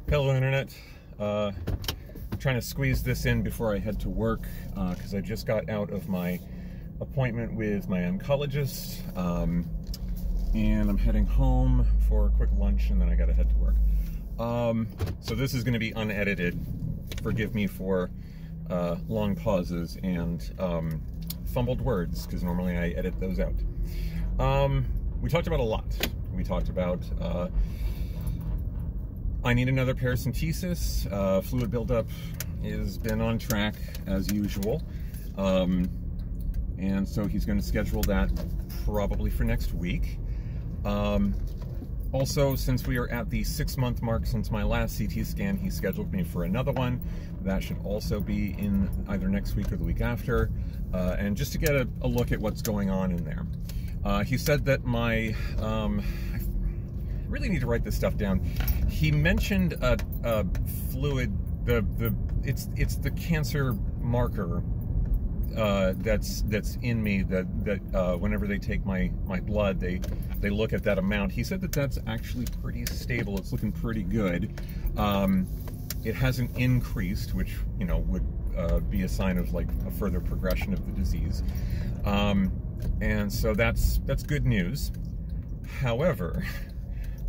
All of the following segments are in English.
Hello, Internet. Trying to squeeze this in before I head to work because I just got out of my appointment with my oncologist, and I'm heading home for a quick lunch, and then I gotta head to work. So this is going to be unedited. Forgive me for long pauses and fumbled words, because normally I edit those out. We talked about a lot. We talked about I need another paracentesis. Fluid buildup has been on track as usual. And so he's going to schedule that probably for next week. Also, since we are at the 6-month mark since my last CT scan, he scheduled me for another one. That should also be in either next week or the week after. And just to get a look at what's going on in there. He said that my, I really need to write this stuff down. He mentioned a fluid, it's the cancer marker that's in me that whenever they take my blood, they look at that amount. He said that that's actually pretty stable. It's looking pretty good. It hasn't increased, which, you know, would be a sign of like a further progression of the disease. And so that's good news. However,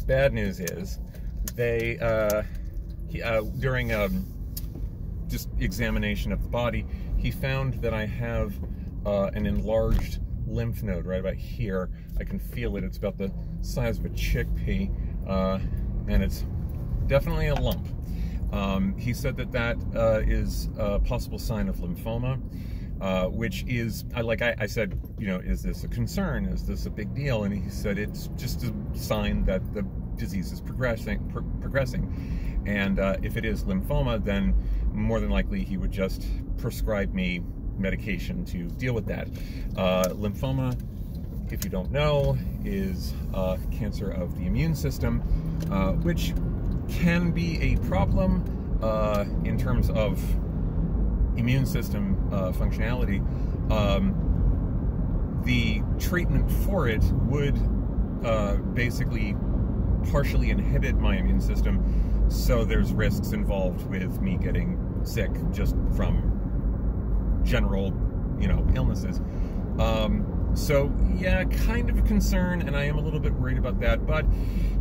bad news is they during just examination of the body, he found that I have an enlarged lymph node right about here. I can feel it. It's about the size of a chickpea, and it's definitely a lump. He said that is a possible sign of lymphoma, which is, I said, you know, is this a concern? Is this a big deal? And he said it's just a sign that the disease is progressing. And if it is lymphoma, then more than likely he would just prescribe me medication to deal with that. Lymphoma, if you don't know, is cancer of the immune system, which can be a problem in terms of immune system functionality. The treatment for it would basically partially inhibit my immune system, so there's risks involved with me getting sick just from general, you know, illnesses. So yeah, kind of a concern, and I am a little bit worried about that, but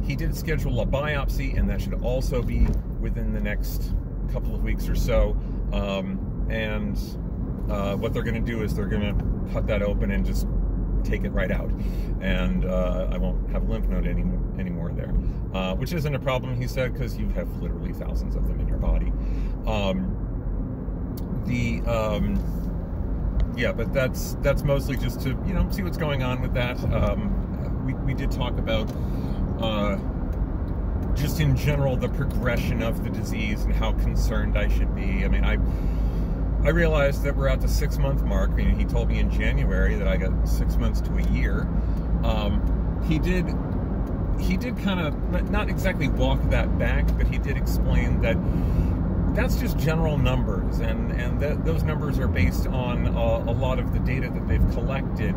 he did schedule a biopsy, and that should also be within the next couple of weeks or so. And what they're going to do is they're going to cut that open and just take it right out, and I won't have a lymph node anymore there, which isn't a problem, he said, because you have literally thousands of them in your body. Yeah, but that's mostly just to, you know, see what's going on with that. We did talk about just in general the progression of the disease and how concerned I should be. I mean, I realized that we're at the 6-month mark. I mean, he told me in January that I got 6 months to a year. He did kind of not exactly walk that back, but he did explain that that's just general numbers, and those numbers are based on a lot of the data that they've collected.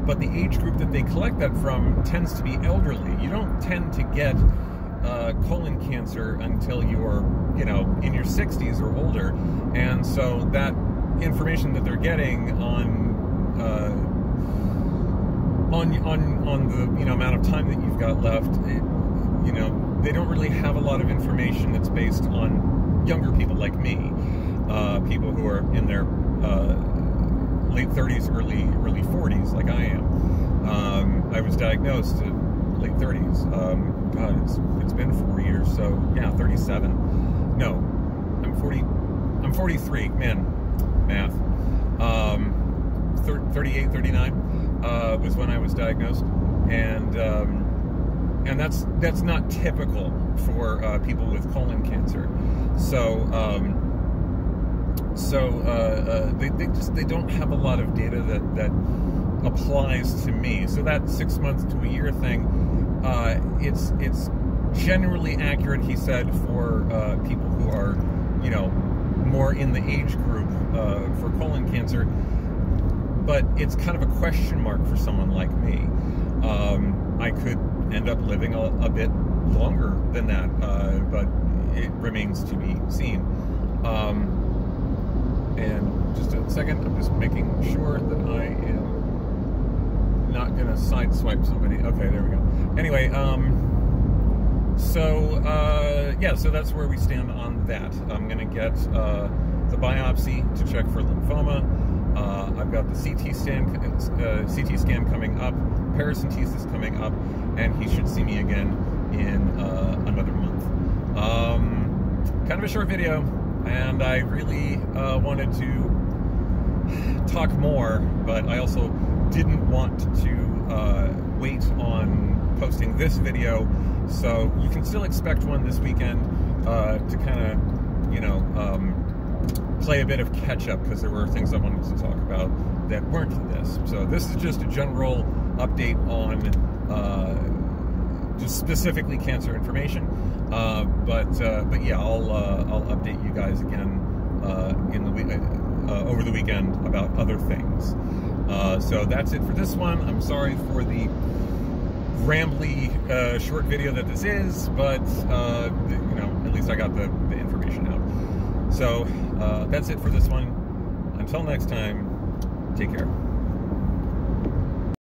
But the age group that they collect that from tends to be elderly. You don't tend to get colon cancer until you're, you know, in your 60s or older, and so that information that they're getting on the, you know, amount of time that you've got left, you know, they don't really have a lot of information that's based on younger people like me, people who are in their late 30s, early 40s, like I am. I was diagnosed at late 30s. God, it's been 4 years, so yeah, 37. No, I'm 40. I'm 43. Man, math. 38, 39 was when I was diagnosed, and that's not typical for people with colon cancer. So they don't have a lot of data that applies to me. So that 6 months to a year thing, it's generally accurate, he said, for people who are, you know, more in the age group for colon cancer. But it's kind of a question mark for someone like me. I could end up living a bit longer than that, but it remains to be seen. And just a second, I'm just making sure that I am not going to sideswipe somebody. Okay, there we go. Anyway, yeah, so that's where we stand on that. I'm going to get the biopsy to check for lymphoma. I've got the CT scan coming up, paracentesis coming up, and he should see me again in another month. Kind of a short video, and I really wanted to talk more, but I also didn't want to wait on posting this video, so you can still expect one this weekend to kind of, you know, play a bit of catch-up, because there were things I wanted to talk about that weren't this. So this is just a general update on just specifically cancer information, but yeah, I'll update you guys again in the week over the weekend about other things. So that's it for this one. I'm sorry for the rambly short video that this is, but you know, at least I got the information out. So that's it for this one. Until next time, take care.